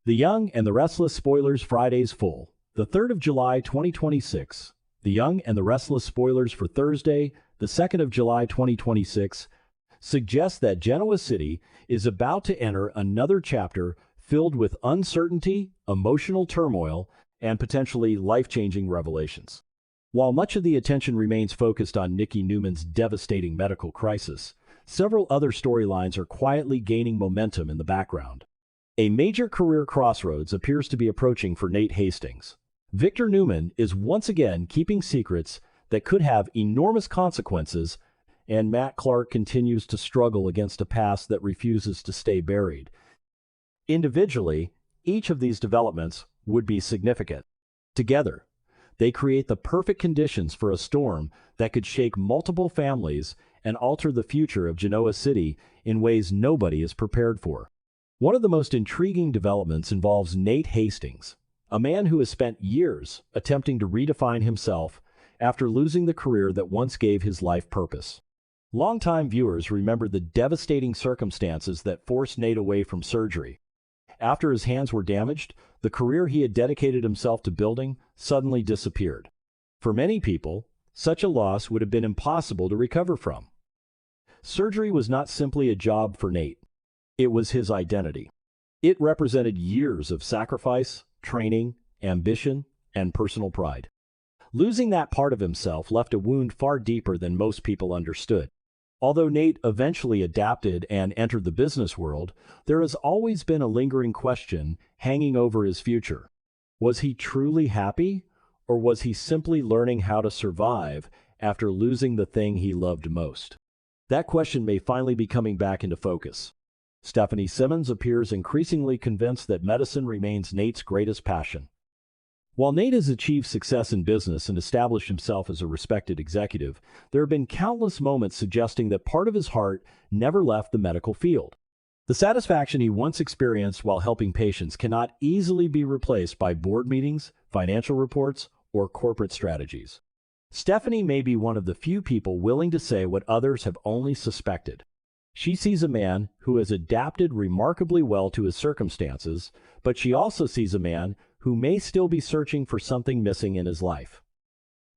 The Young and the Restless spoilers Friday's full. The 3rd of July 2026. The Young and the Restless spoilers for Thursday, the 2nd of July 2026, suggest that Genoa City is about to enter another chapter filled with uncertainty, emotional turmoil, and potentially life-changing revelations. While much of the attention remains focused on Nikki Newman's devastating medical crisis, several other storylines are quietly gaining momentum in the background. A major career crossroads appears to be approaching for Nate Hastings. Victor Newman is once again keeping secrets that could have enormous consequences, and Matt Clark continues to struggle against a past that refuses to stay buried. Individually, each of these developments would be significant. Together, they create the perfect conditions for a storm that could shake multiple families and alter the future of Genoa City in ways nobody is prepared for. One of the most intriguing developments involves Nate Hastings, a man who has spent years attempting to redefine himself after losing the career that once gave his life purpose. Longtime viewers remember the devastating circumstances that forced Nate away from surgery. After his hands were damaged, the career he had dedicated himself to building suddenly disappeared. For many people, such a loss would have been impossible to recover from. Surgery was not simply a job for Nate. It was his identity. It represented years of sacrifice, training, ambition, and personal pride. Losing that part of himself left a wound far deeper than most people understood. Although Nate eventually adapted and entered the business world, there has always been a lingering question hanging over his future. Was he truly happy, or was he simply learning how to survive after losing the thing he loved most? That question may finally be coming back into focus. Stephanie Simmons appears increasingly convinced that medicine remains Nate's greatest passion. While Nate has achieved success in business and established himself as a respected executive, there have been countless moments suggesting that part of his heart never left the medical field. The satisfaction he once experienced while helping patients cannot easily be replaced by board meetings, financial reports, or corporate strategies. Stephanie may be one of the few people willing to say what others have only suspected. She sees a man who has adapted remarkably well to his circumstances, but she also sees a man who may still be searching for something missing in his life.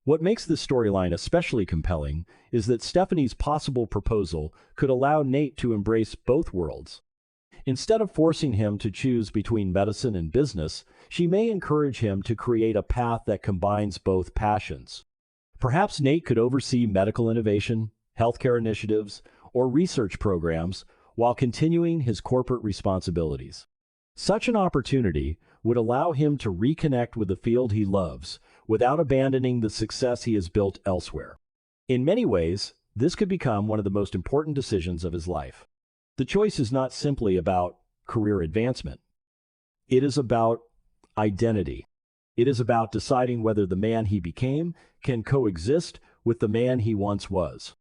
What makes this storyline especially compelling is that Stephanie's possible proposal could allow Nate to embrace both worlds. Instead of forcing him to choose between medicine and business, she may encourage him to create a path that combines both passions. Perhaps Nate could oversee medical innovation, healthcare initiatives, or research programs while continuing his corporate responsibilities. Such an opportunity would allow him to reconnect with the field he loves without abandoning the success he has built elsewhere. In many ways, this could become one of the most important decisions of his life. The choice is not simply about career advancement. It is about identity. It is about deciding whether the man he became can coexist with the man he once was.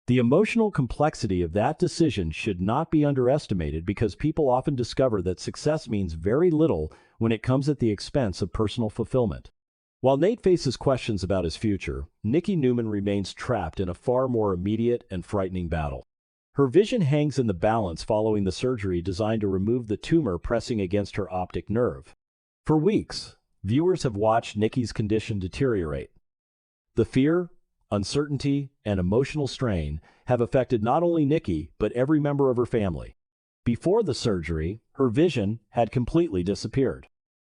The emotional complexity of that decision should not be underestimated because people often discover that success means very little when it comes at the expense of personal fulfillment. While Nate faces questions about his future, Nikki Newman remains trapped in a far more immediate and frightening battle. Her vision hangs in the balance following the surgery designed to remove the tumor pressing against her optic nerve. For weeks, viewers have watched Nikki's condition deteriorate. The fear, uncertainty, and emotional strain have affected not only Nikki, but every member of her family. Before the surgery, her vision had completely disappeared.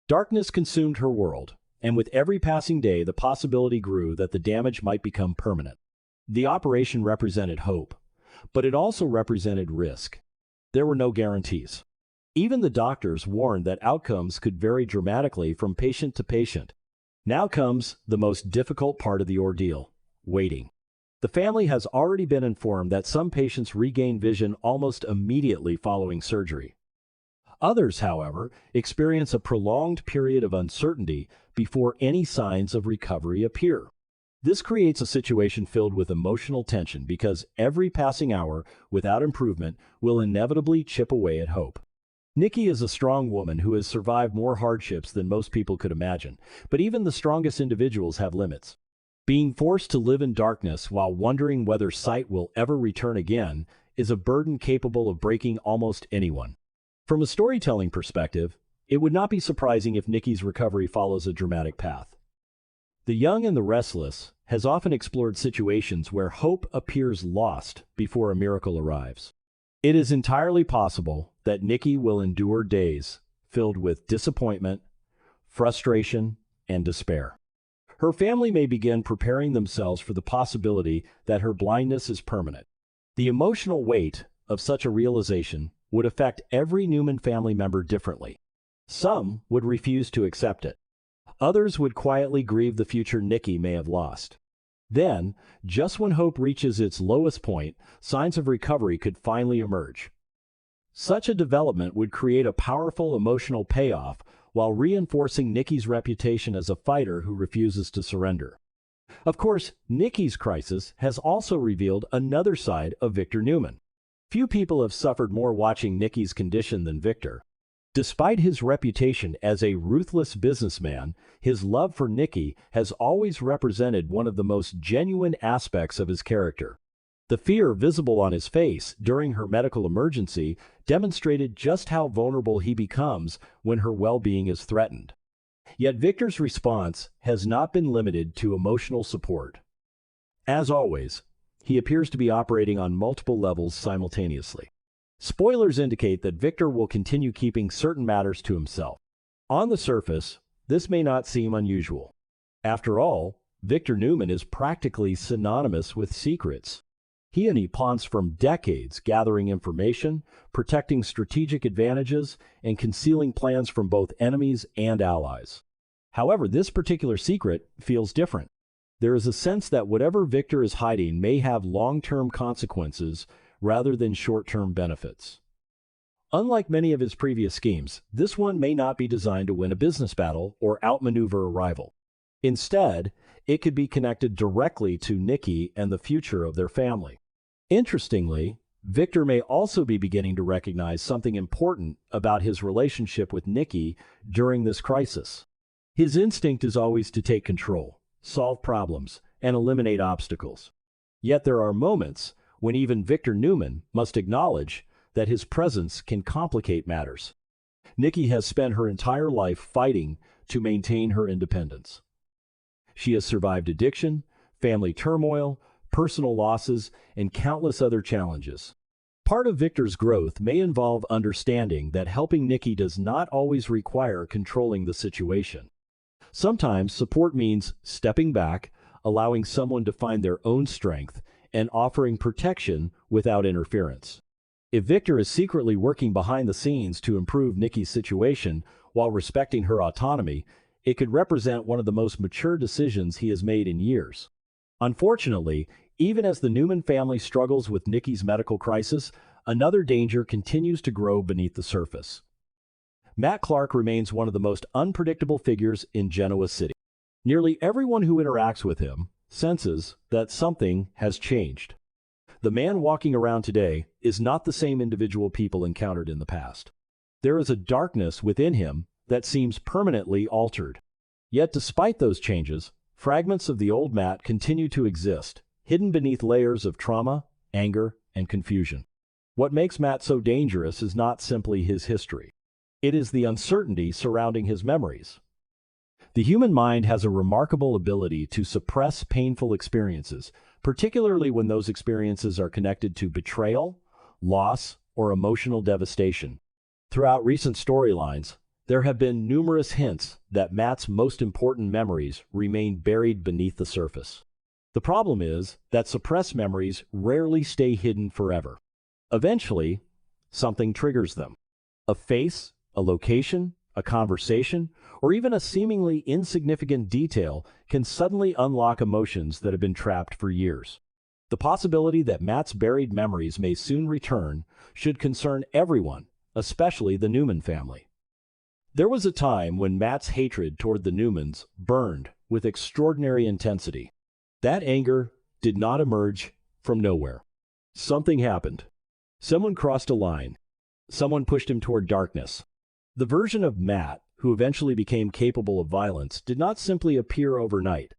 Darkness consumed her world, and with every passing day the possibility grew that the damage might become permanent. The operation represented hope, but it also represented risk. There were no guarantees. Even the doctors warned that outcomes could vary dramatically from patient to patient. Now comes the most difficult part of the ordeal: waiting. The family has already been informed that some patients regain vision almost immediately following surgery. Others, however, experience a prolonged period of uncertainty before any signs of recovery appear. This creates a situation filled with emotional tension because every passing hour without improvement will inevitably chip away at hope. Nikki is a strong woman who has survived more hardships than most people could imagine, but even the strongest individuals have limits. Being forced to live in darkness while wondering whether sight will ever return again is a burden capable of breaking almost anyone. From a storytelling perspective, It would not be surprising if Nikki's recovery follows a dramatic path. The Young and the Restless has often explored situations where hope appears lost before a miracle arrives. It is entirely possible that Nikki will endure days filled with disappointment, frustration, and despair. Her family may begin preparing themselves for the possibility that her blindness is permanent. The emotional weight of such a realization would affect every Newman family member differently. Some would refuse to accept it. Others would quietly grieve the future Nikki may have lost. Then, just when hope reaches its lowest point, signs of recovery could finally emerge. Such a development would create a powerful emotional payoff while reinforcing Nikki's reputation as a fighter who refuses to surrender. Of course, Nikki's crisis has also revealed another side of Victor Newman. Few people have suffered more watching Nikki's condition than Victor. Despite his reputation as a ruthless businessman, his love for Nikki has always represented one of the most genuine aspects of his character. The fear visible on his face during her medical emergency demonstrated just how vulnerable he becomes when her well-being is threatened. Yet Victor's response has not been limited to emotional support. As always, he appears to be operating on multiple levels simultaneously. Spoilers indicate that Victor will continue keeping certain matters to himself. On the surface, this may not seem unusual. After all, Victor Newman is practically synonymous with secrets. He pawns from decades gathering information, protecting strategic advantages, and concealing plans from both enemies and allies. However, this particular secret feels different. There is a sense that whatever Victor is hiding may have long-term consequences rather than short-term benefits. Unlike many of his previous schemes, this one may not be designed to win a business battle or outmaneuver a rival. Instead, it could be connected directly to Nikki and the future of their family. Interestingly, Victor may also be beginning to recognize something important about his relationship with Nikki during this crisis. His instinct is always to take control, solve problems, and eliminate obstacles. Yet there are moments when even Victor Newman must acknowledge that his presence can complicate matters. Nikki has spent her entire life fighting to maintain her independence. She has survived addiction, family turmoil, personal losses, and countless other challenges. Part of Victor's growth may involve understanding that helping Nikki does not always require controlling the situation. Sometimes support means stepping back, allowing someone to find their own strength, and offering protection without interference. If Victor is secretly working behind the scenes to improve Nikki's situation while respecting her autonomy, it could represent one of the most mature decisions he has made in years. Unfortunately, even as the Newman family struggles with Nikki's medical crisis, another danger continues to grow beneath the surface. Matt Clark remains one of the most unpredictable figures in Genoa City. Nearly everyone who interacts with him senses that something has changed. The man walking around today is not the same individual people encountered in the past. There is a darkness within him that seems permanently altered. Yet despite those changes, fragments of the old Matt continue to exist, hidden beneath layers of trauma, anger, and confusion. What makes Matt so dangerous is not simply his history. It is the uncertainty surrounding his memories. The human mind has a remarkable ability to suppress painful experiences, particularly when those experiences are connected to betrayal, loss, or emotional devastation. Throughout recent storylines, there have been numerous hints that Matt's most important memories remain buried beneath the surface. The problem is that suppressed memories rarely stay hidden forever. Eventually, something triggers them. A face, a location, a conversation, or even a seemingly insignificant detail can suddenly unlock emotions that have been trapped for years. The possibility that Matt's buried memories may soon return should concern everyone, especially the Newman family. There was a time when Matt's hatred toward the Newmans burned with extraordinary intensity. That anger did not emerge from nowhere. Something happened. Someone crossed a line. Someone pushed him toward darkness. The version of Matt who eventually became capable of violence did not simply appear overnight.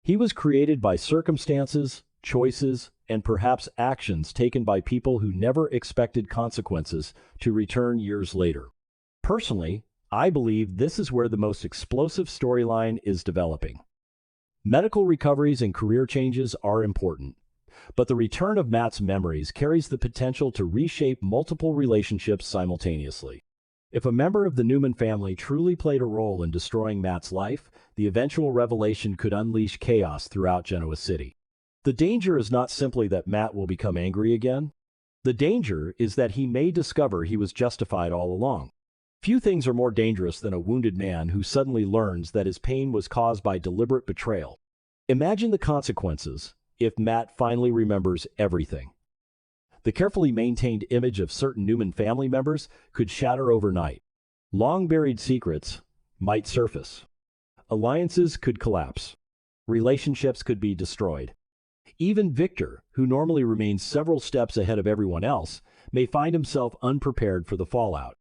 He was created by circumstances, choices, and perhaps actions taken by people who never expected consequences to return years later. Personally, I believe this is where the most explosive storyline is developing. Medical recoveries and career changes are important, but the return of Matt's memories carries the potential to reshape multiple relationships simultaneously. If a member of the Newman family truly played a role in destroying Matt's life, the eventual revelation could unleash chaos throughout Genoa City. The danger is not simply that Matt will become angry again. The danger is that he may discover he was justified all along. Few things are more dangerous than a wounded man who suddenly learns that his pain was caused by deliberate betrayal. Imagine the consequences if Matt finally remembers everything. The carefully maintained image of certain Newman family members could shatter overnight. Long-buried secrets might surface. Alliances could collapse. Relationships could be destroyed. Even Victor, who normally remains several steps ahead of everyone else, may find himself unprepared for the fallout.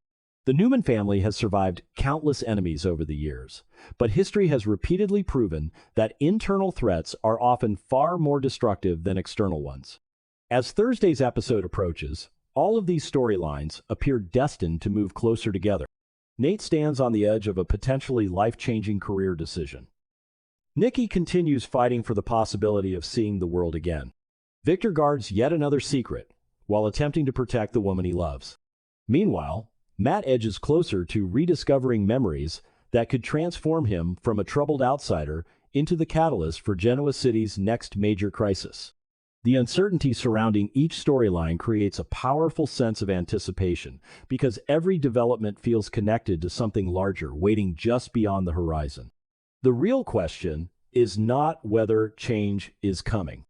The Newman family has survived countless enemies over the years, but history has repeatedly proven that internal threats are often far more destructive than external ones. As Thursday's episode approaches, all of these storylines appear destined to move closer together. Nate stands on the edge of a potentially life-changing career decision. Nikki continues fighting for the possibility of seeing the world again. Victor guards yet another secret, while attempting to protect the woman he loves. Meanwhile, Matt edges closer to rediscovering memories that could transform him from a troubled outsider into the catalyst for Genoa City's next major crisis. The uncertainty surrounding each storyline creates a powerful sense of anticipation because every development feels connected to something larger waiting just beyond the horizon. The real question is not whether change is coming.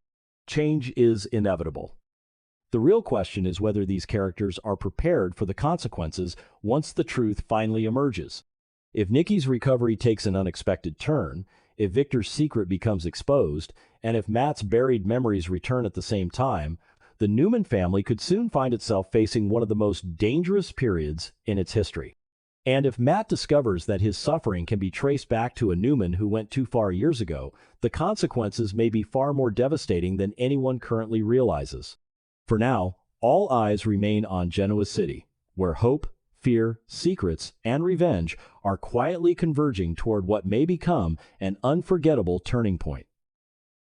Change is inevitable. The real question is whether these characters are prepared for the consequences once the truth finally emerges. If Nikki's recovery takes an unexpected turn, if Victor's secret becomes exposed, and if Matt's buried memories return at the same time, the Newman family could soon find itself facing one of the most dangerous periods in its history. And if Matt discovers that his suffering can be traced back to a Newman who went too far years ago, the consequences may be far more devastating than anyone currently realizes. For now, all eyes remain on Genoa City, where hope, fear, secrets, and revenge are quietly converging toward what may become an unforgettable turning point.